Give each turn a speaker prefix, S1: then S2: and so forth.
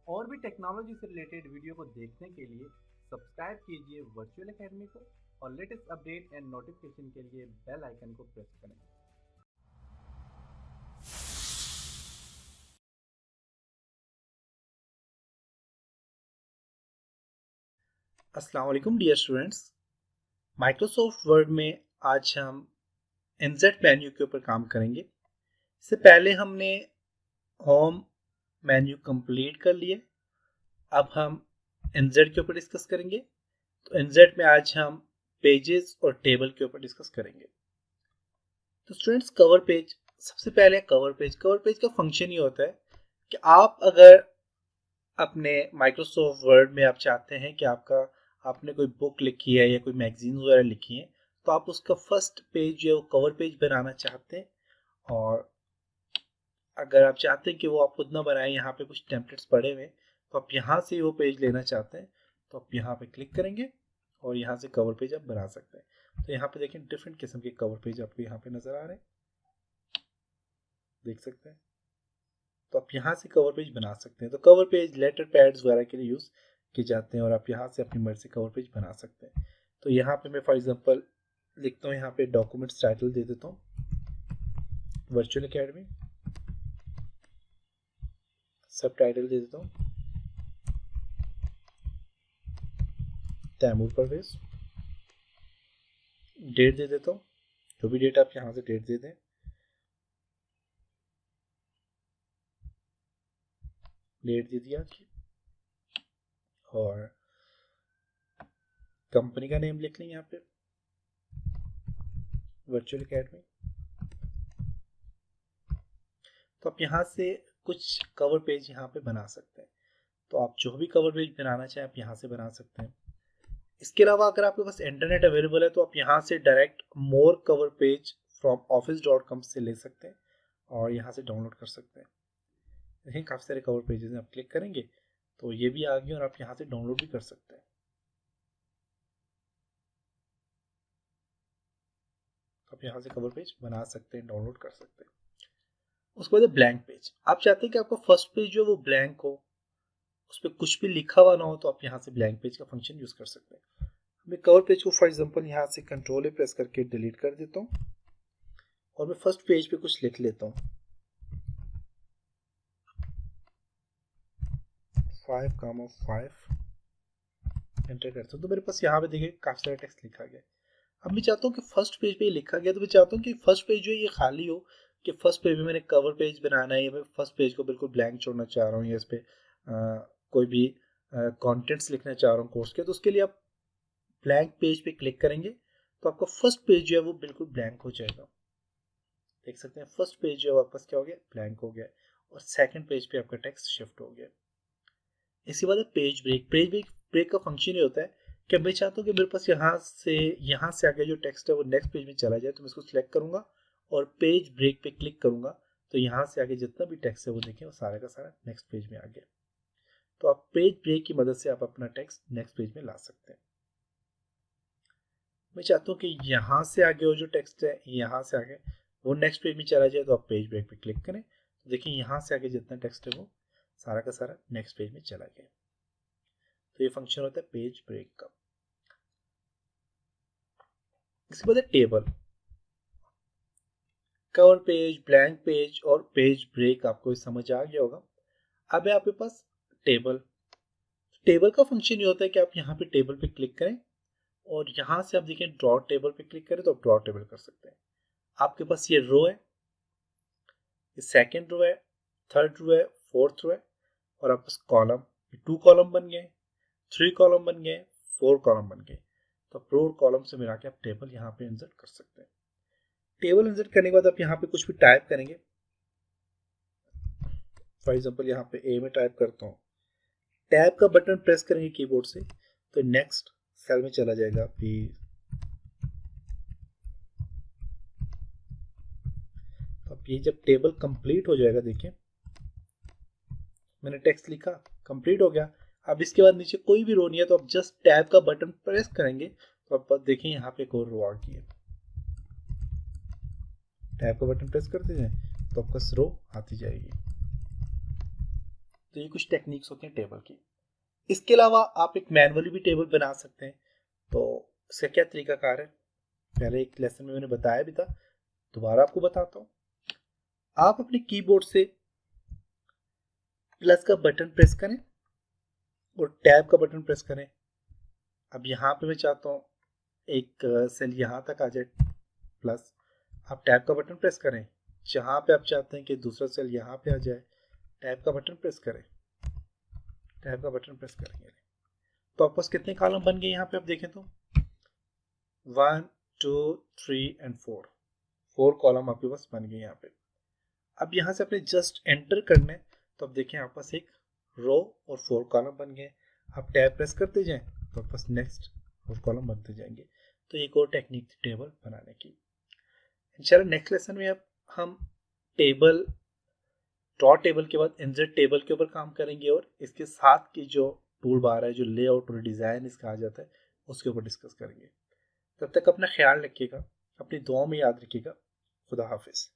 S1: और भी टेक्नोलॉजी से रिलेटेड वीडियो को देखने के लिए सब्सक्राइब कीजिए वर्चुअल एकेडमी को और लेटेस्ट अपडेट एंड नोटिफिकेशन के लिए बेल आइकन को प्रेस करें।
S2: अस्सलाम वालेकुम डियर स्टूडेंट्स। माइक्रोसॉफ्ट वर्ड में आज हम इंसर्ट मेन्यू के ऊपर काम करेंगे। इससे पहले हमने होम मेन्यू कंप्लीट कर लिए। अब हम इंसर्ट के ऊपर डिस्कस करेंगे। तो इंसर्ट में आज हम पेजेस और टेबल के ऊपर डिस्कस करेंगे। तो स्टूडेंट्स, कवर पेज, सबसे पहले कवर पेज का फंक्शन ये होता है कि आप अगर अपने माइक्रोसॉफ्ट वर्ड में आप चाहते हैं कि आपने कोई बुक लिखी है या कोई मैगजीन वगैरह लिखी है, तो आप उसका फर्स्ट पेज जो है वो कवर पेज बनाना चाहते हैं। और अगर आप चाहते हैं कि वो आप खुद ना बनाएं, यहाँ पे कुछ टेम्पलेट्स पड़े हुए, तो आप यहाँ से वो पेज लेना चाहते हैं, तो आप यहाँ पे क्लिक करेंगे और यहाँ से कवर पेज आप बना सकते हैं। तो यहाँ पे देखें, डिफरेंट किस्म के कवर पेज आपको यहाँ पे नजर आ रहे हैं, देख सकते हैं। तो आप यहाँ से कवर पेज बना सकते हैं। तो कवर पेज लेटर पैड्स वगैरह के लिए यूज़ किए जाते हैं और आप यहाँ से अपनी मर्जी से कवर पेज बना सकते हैं। तो यहाँ पे मैं फॉर एग्जांपल लिखता हूँ, यहाँ पे डॉक्यूमेंट्स टाइटल दे देता हूँ वर्चुअल एकेडमी, सब टाइटल दे देता हूँ तैमूर परवेज, डेट दे देता हूँ, जो भी डेट आप यहाँ से डेट दे दें, डेट दे दिया आपकी, और कंपनी का नेम लिख लें यहाँ पे वर्चुअल एकेडमी। तो आप यहाँ से कुछ कवर पेज यहाँ पे बना सकते हैं। तो आप जो भी कवर पेज बनाना चाहें आप यहाँ से बना सकते हैं। इसके अलावा अगर आपके पास इंटरनेट अवेलेबल है तो आप यहाँ से direct more cover page from office.com से ले सकते हैं और यहाँ से डाउनलोड कर सकते हैं। देखिए, काफ़ी सारे कवर पेजेस हैं, आप क्लिक करेंगे तो ये भी आ गए और आप यहाँ से डाउनलोड भी कर सकते हैं। आप यहाँ से कवर पेज बना सकते हैं, डाउनलोड कर सकते हैं। उसके बाद ब्लैंक पेज, आप चाहते हैं कि आपका फर्स्ट पेज जो है वो ब्लैंक हो, उस पर कुछ भी लिखा हुआ ना हो, तो आप यहाँ से ब्लैंक पेज का फंक्शन यूज़ कर सकते हैं। मैं कवर पेज को फॉर एग्जांपल यहाँ से कंट्रोल प्रेस करके डिलीट कर देता हूँ और मैं फर्स्ट पेज पे कुछ लिख लेता हूँ, 5,5 एंटर करता हूँ। तो मेरे पास यहाँ पे देखिए काफ़ी सारा टेक्स्ट लिखा गया। अब मैं चाहता हूँ कि फर्स्ट पेज पे ये लिखा गया, तो मैं चाहता हूँ कि फर्स्ट पेज जो है ये खाली हो, कि फर्स्ट पेज में मैंने कवर पेज बनाना है या मैं फर्स्ट पेज को बिल्कुल ब्लैंक छोड़ना चाह रहा हूँ या इस पर कोई भी कंटेंट्स लिखना चाह रहा हूँ कोर्स के। तो उसके लिए आप ब्लैंक पेज पे क्लिक करेंगे तो आपका फर्स्ट पेज जो है वो बिल्कुल ब्लैंक हो जाएगा। देख सकते हैं फर्स्ट पेज जो है वापस क्या हो गया, ब्लैंक हो गया, और सेकंड पेज पे आपका टेक्स्ट शिफ्ट हो गया। इसके बाद पेज ब्रेक। ब्रेक का फंक्शन ये होता है कि मैं चाहता हूँ कि मेरे पास यहाँ से आगे जो टेक्स्ट है वो नेक्स्ट पेज में चला जाए, तो मैं इसको सिलेक्ट करूंगा और पेज ब्रेक पे क्लिक करूंगा, तो यहाँ से आगे जितना भी टेक्स्ट है वो देखें वो सारा का सारा नेक्स्ट पेज में आ गया। तो आप पेज ब्रेक की मदद से आप अपना टेक्स्ट नेक्स्ट पेज में ला सकते हैं। मैं चाहता हूँ कि यहाँ से आगे वो जो टेक्स्ट है यहाँ से आगे वो नेक्स्ट पेज में चला जाए, तो आप पेज ब्रेक पे क्लिक करें, तो देखिए यहाँ से आगे जितना टेक्स्ट है वो सारा का सारा नेक्स्ट पेज में चला गया। तो ये फंक्शन होता है पेज ब्रेक का। इसके बाद table, cover page, blank page और पेज ब्रेक आपको समझ आ गया होगा। अब है आपके पास टेबल। टेबल का फंक्शन ये होता है कि आप यहाँ पे टेबल पे क्लिक करें और यहाँ से आप देखें ड्रॉ टेबल पे क्लिक करें तो आप ड्रॉ टेबल कर सकते हैं। आपके पास ये रो है, ये सेकेंड रो है, थर्ड रो है, फोर्थ रो है, और आपके पास कॉलम, 2 कॉलम बन गए, 3 कॉलम बन गए, 4 कॉलम बन गए। तो आप रो और कॉलम से मिला के आप टेबल यहाँ पे इंसर्ट कर सकते हैं। टेबल इंसर्ट करने के बाद आप यहाँ पे कुछ भी टाइप करेंगे। फॉर एग्जांपल यहाँ पे ए में टाइप करता हूँ, टैब का बटन प्रेस करेंगे कीबोर्ड से तो नेक्स्ट सेल में चला जाएगा बी। तो अब ये जब टेबल कंप्लीट हो जाएगा, देखिए मैंने टेक्स्ट लिखा, कंप्लीट हो गया। अब इसके बाद नीचे कोई भी रो नहीं है, तो आप जस्ट टैब का बटन प्रेस करेंगे तो आप देखिए यहाँ पे एक और रो आ गई है। टैब का बटन प्रेस करते जाए तो आपका रो आती जाएगी। तो ये कुछ टेक्निक्स होती हैं टेबल की। इसके अलावा आप एक मैनुअली भी टेबल बना सकते हैं। तो इसका क्या तरीकाकार है, पहले एक लेसन में मैंने बताया भी था, दोबारा आपको बताता हूँ। आप अपने कीबोर्ड से प्लस का बटन प्रेस करें और टैब का बटन प्रेस करें। अब यहाँ पे मैं चाहता हूँ एक सेल यहाँ तक आ जाए प्लस, आप टैब का बटन प्रेस करें। जहाँ पे आप चाहते हैं कि दूसरा सेल यहाँ पे आ जाए, टैब का बटन प्रेस करें, टैब का बटन प्रेस करेंगे। तो आपके पास कितने कॉलम बन गए यहाँ पे आप देखें तो 1 2 3 एंड 4 कॉलम आपके पास बन गए यहाँ पे। अब यहाँ से अपने जस्ट एंटर करना है, तो अब देखें आपके पास एक रो और 4 कॉलम बन गए। आप टैब प्रेस करते जाएं तो आपके पास नेक्स्ट 4 कॉलम बनते जाएंगे। तो एक और टेक्निक थी टेबल बनाने की। इंशाल्लाह नेक्स्ट लेसन में अब हम टेबल, ड्रॉ टेबल के बाद इंसर्ट टेबल के ऊपर काम करेंगे और इसके साथ की जो टूल बार है, जो लेआउट और डिज़ाइन इसका आ जाता है, उसके ऊपर डिस्कस करेंगे। तब तक अपना ख्याल रखिएगा, अपनी दुआओं में याद रखिएगा। खुदा हाफिज़।